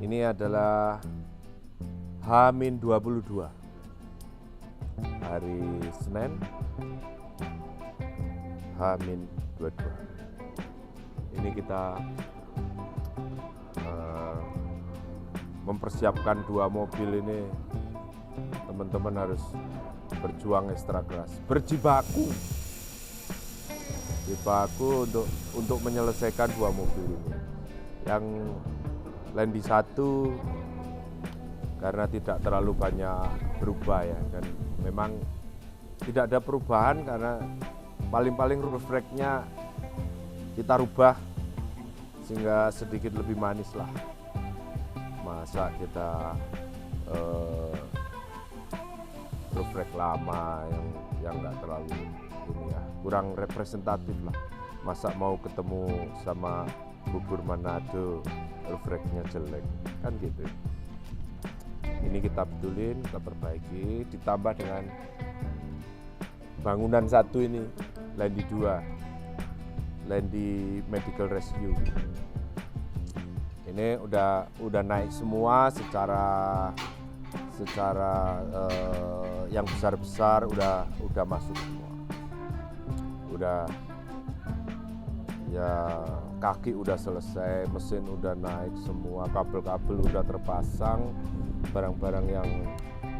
Ini adalah H-22 hari Senin, H-22. Ini kita mempersiapkan 2 mobil ini. Teman-teman harus berjuang ekstra keras, berjibaku untuk menyelesaikan 2 mobil ini. Yang Landy 1 karena tidak terlalu banyak berubah ya, dan memang tidak ada perubahan karena paling-paling roof rack-nya kita rubah sehingga sedikit lebih manis lah. Masa kita roof rack lama yang nggak terlalu ini ya, kurang representatif lah. Masa mau ketemu sama bubur Manado roof rack-nya jelek kan gitu. Ini kita betulin, kita perbaiki, ditambah dengan bangunan 1 ini, Landy 2, Landy Medical Rescue. Ini udah naik semua secara yang besar-besar udah masuk semua. Udah ya, kaki udah selesai, mesin udah naik semua, kabel-kabel udah terpasang, barang-barang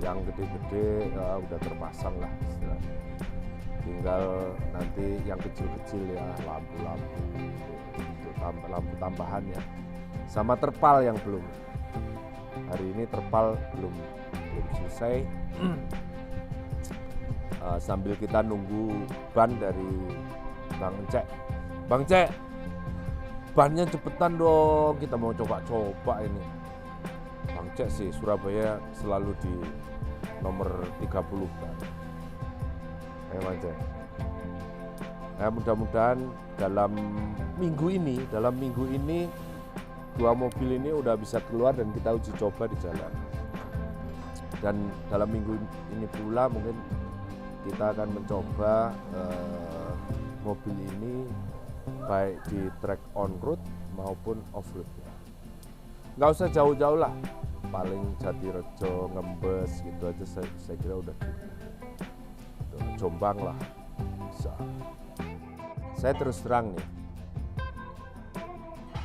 yang gede-gede ya, udah terpasang lah istilahnya. Tinggal nanti yang kecil-kecil ya, lampu-lampu untuk lampu tambahan ya, sama terpal yang belum. Hari ini terpal belum selesai. Sambil kita nunggu ban dari Bang Cek. Bang Cek, bannya cepetan dong, kita mau coba-coba ini. Bang Cek sih Surabaya selalu di nomor 30 kan. Bang Cek. Nah, mudah-mudahan dalam minggu ini 2 mobil ini udah bisa keluar dan kita uji coba di jalan. Dan dalam minggu ini pula mungkin kita akan mencoba mobil ini baik di track on road maupun off road. Nggak usah jauh-jauh lah, paling Jatirejo, Ngembes gitu aja saya kira udah cukup. Jombang lah bisa. Saya terus terang nih,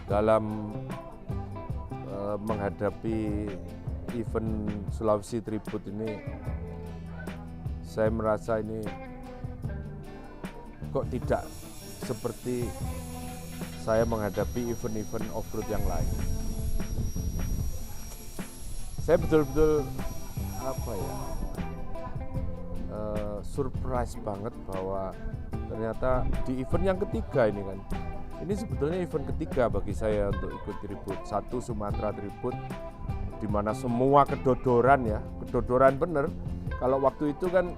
dalam menghadapi event Sulawesi Tribut ini, saya merasa ini kok tidak seperti saya menghadapi event-event off-road yang lain. Saya betul-betul surprise banget bahwa ternyata di event yang ketiga ini kan, ini sebetulnya event ketiga bagi saya untuk ikut Tribut. 1 Sumatera Tribut, di mana semua kedodoran bener. Kalau waktu itu kan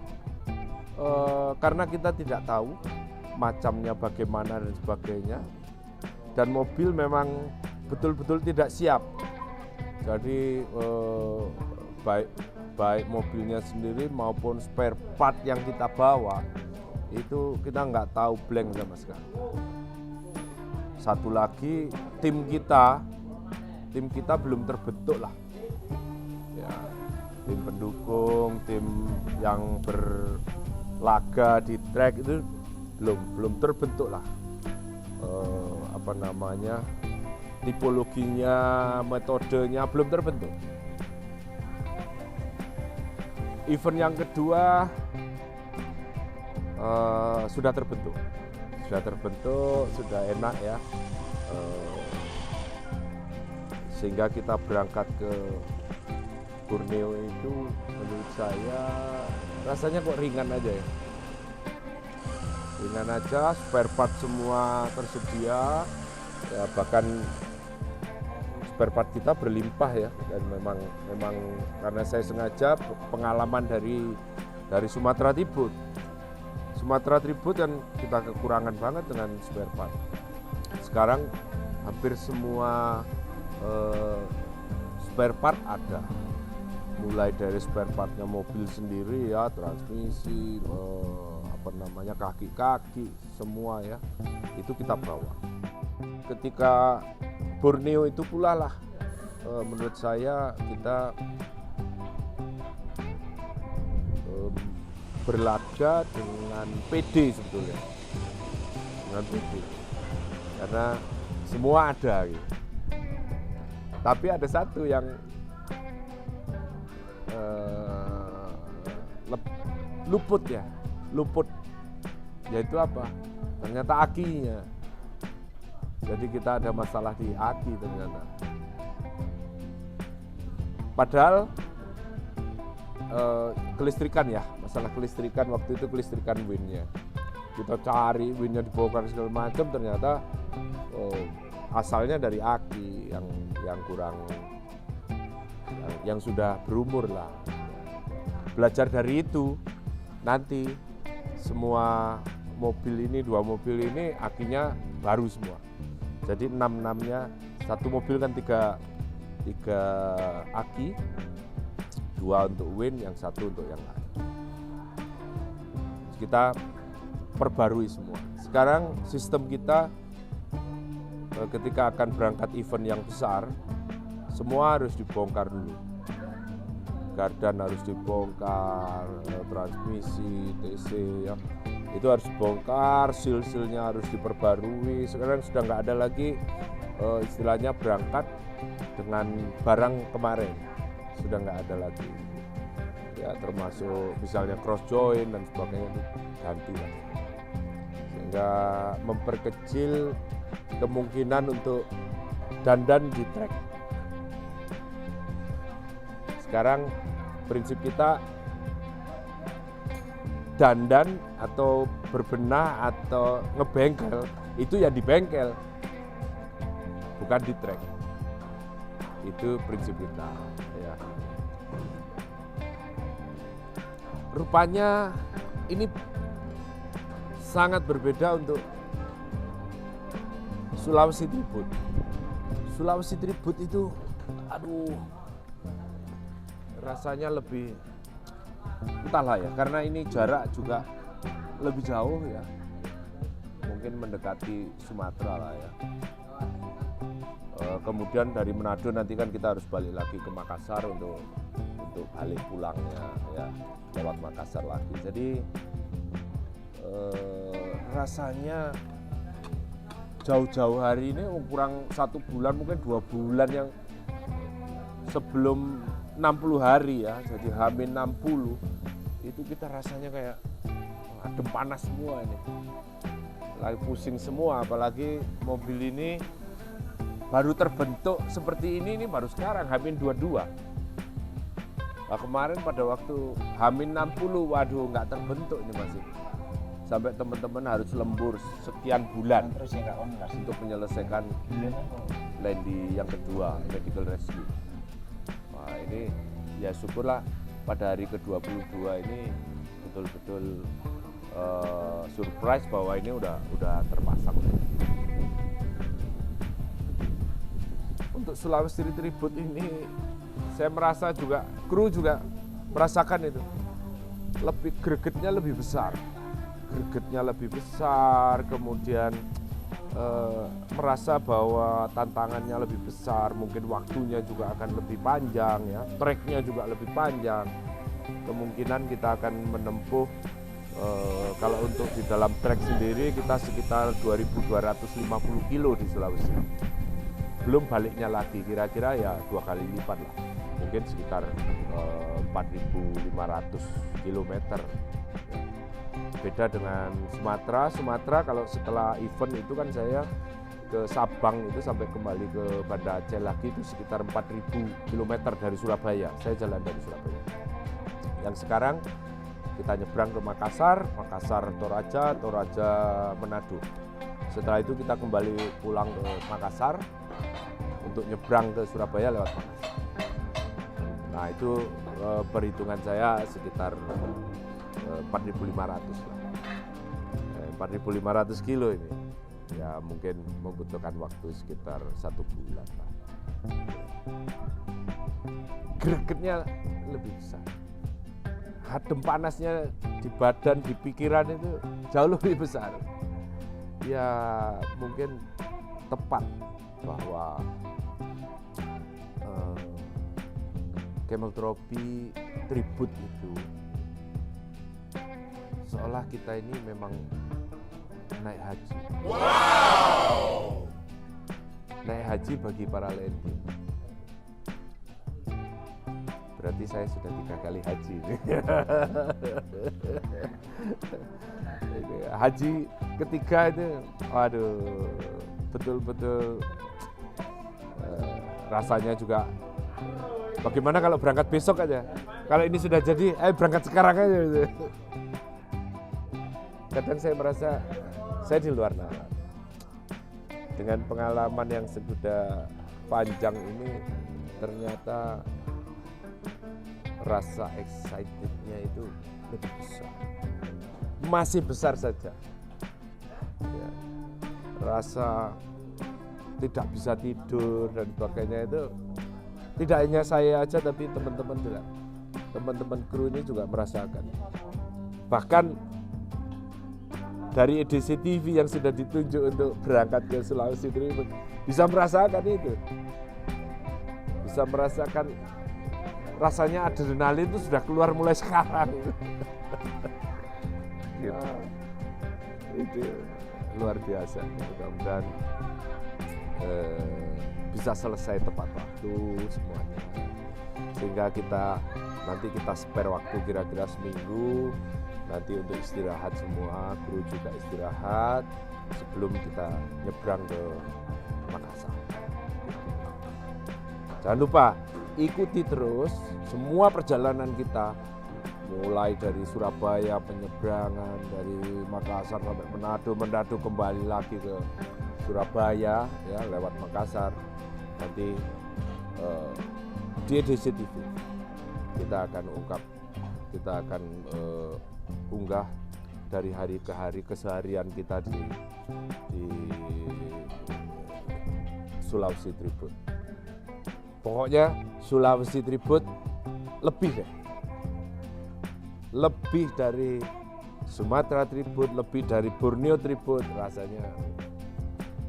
karena kita tidak tahu macamnya bagaimana dan sebagainya, dan mobil memang betul-betul tidak siap. Jadi baik mobilnya sendiri maupun spare part yang kita bawa itu kita nggak tahu, blank sama sekali. Satu lagi, tim kita belum terbentuk lah ya, tim pendukung, tim yang berlaga di track itu belum terbentuk lah, tipologinya, metodenya belum terbentuk. Event yang kedua sudah terbentuk, sudah enak ya, sehingga kita berangkat ke Borneo itu menurut saya rasanya kok ringan aja ya. Ringan aja, spare part semua tersedia, ya, bahkan spare part kita berlimpah ya. Dan memang karena saya sengaja pengalaman dari Sumatera Tribut kan kita kekurangan banget dengan spare part. Sekarang hampir semua spare part ada, mulai dari spare partnya mobil sendiri ya, transmisi, kaki-kaki semua ya, itu kita bawa. Ketika Borneo itu pula lah menurut saya kita berlaga dengan PD sebetulnya, dengan PD, karena semua ada gitu. Tapi ada satu yang luput, yaitu apa? Ternyata akinya. Jadi kita ada masalah di aki ternyata. Padahal kelistrikan ya, masalah kelistrikan waktu itu kelistrikan winnya. Kita cari winnya dibongkar segala macam, ternyata asalnya dari aki yang kurang, yang sudah berumur lah. Belajar dari itu, nanti semua mobil ini, 2 mobil ini akinya baru semua. Jadi 6-6-nya, satu mobil kan 3 aki, 2 untuk win, yang 1 untuk yang lain. Kita perbarui semua. Sekarang sistem kita ketika akan berangkat event yang besar, semua harus dibongkar dulu. Gardan harus dibongkar, transmisi, TC ya, itu harus dibongkar, seal-sealnya harus diperbarui. Sekarang sudah nggak ada lagi istilahnya berangkat dengan barang kemarin, sudah nggak ada lagi. Ya termasuk misalnya cross joint dan sebagainya itu ganti lah. Sehingga memperkecil kemungkinan untuk dandan di trek. Sekarang prinsip kita dandan atau berbenah atau ngebengkel itu ya di bengkel, bukan di trek. Itu prinsip kita ya. Rupanya ini sangat berbeda untuk Sulawesi Tribut. Sulawesi Tribut itu rasanya lebih, entahlah ya, karena ini jarak juga lebih jauh ya, mungkin mendekati Sumatera lah ya. Kemudian dari Manado nanti kan kita harus balik lagi ke Makassar untuk balik pulangnya ya, lewat Makassar lagi. Jadi rasanya jauh-jauh hari ini kurang 1 bulan, mungkin 2 bulan yang sebelum 60 hari ya, jadi H-60 itu kita rasanya kayak adem panas semua ini, lagi pusing semua. Apalagi mobil ini baru terbentuk seperti ini baru sekarang H-22. Nah, kemarin pada waktu H-60 waduh nggak terbentuk ini masih, sampai teman-teman harus lembur sekian bulan untuk menyelesaikan landing yang kedua, medical rescue. Nah, ini ya syukurlah pada hari ke-22 ini betul-betul surprise bahwa ini udah terpasang. Untuk Sulawesi Tribut ini saya merasa juga, kru juga merasakan itu, gregetnya lebih besar, kemudian merasa bahwa tantangannya lebih besar, mungkin waktunya juga akan lebih panjang ya, treknya juga lebih panjang. Kemungkinan kita akan menempuh kalau untuk di dalam trek sendiri kita sekitar 2.250 kilo di Sulawesi. Belum baliknya lagi, kira-kira ya 2 kali lipat lah, mungkin sekitar 4.500 kilometer. Beda dengan Sumatera kalau setelah event itu kan saya ke Sabang itu sampai kembali ke Banda Aceh lagi itu sekitar 4.000 km dari Surabaya, saya jalan dari Surabaya. Yang sekarang kita nyebrang ke Makassar, Toraja, Manado. Setelah itu kita kembali pulang ke Makassar untuk nyebrang ke Surabaya lewat Makassar. Nah itu perhitungan saya sekitar 4.500 lah. 4.500 kilo ini ya mungkin membutuhkan waktu sekitar 1 bulan lah. Gregetnya lebih besar, adem panasnya di badan, di pikiran itu jauh lebih besar. Ya mungkin tepat bahwa Camel Trophy tribute itu seolah kita ini memang naik haji. Naik haji bagi para lendi. Berarti saya sudah 3 kali haji. Haji ketiga itu, waduh, betul-betul rasanya juga. Bagaimana kalau berangkat besok aja? Kalau ini sudah jadi, berangkat sekarang aja. Gitu. Kadang saya merasa saya di luar nalar. Dengan pengalaman yang sudah panjang ini, ternyata rasa excitednya itu lebih besar. Masih besar saja. Ya. Rasa tidak bisa tidur dan sebagainya itu tidak hanya saya aja, tapi teman-teman juga. Teman-teman kru ini juga merasakan. Bahkan dari edisi TV yang sudah ditunjuk untuk berangkat ke Sulawesi Tribut bisa merasakan itu. Bisa merasakan rasanya adrenalin itu sudah keluar mulai sekarang. Gitu. Itu luar biasa. Mudah-mudahan bisa selesai tepat waktu semuanya, sehingga nanti kita spare waktu kira-kira seminggu nanti untuk istirahat semua, kru juga istirahat sebelum kita nyebrang ke Makassar. Jangan lupa ikuti terus semua perjalanan kita, mulai dari Surabaya penyeberangan, dari Makassar sampai Manado kembali lagi ke Surabaya ya lewat Makassar. Nanti di edisi TV kita akan unggah dari hari ke hari keseharian kita di Sulawesi Tribut. Pokoknya Sulawesi Tribut lebih dari Sumatera Tribut, lebih dari Borneo Tribut.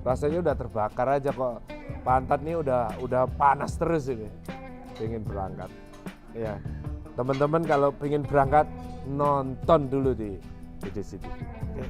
Rasanya udah terbakar aja kok. Pantat nih udah panas terus ini. Pengen berangkat. Ya. Teman-teman kalau pengen berangkat nonton dulu di DCTV. Oke.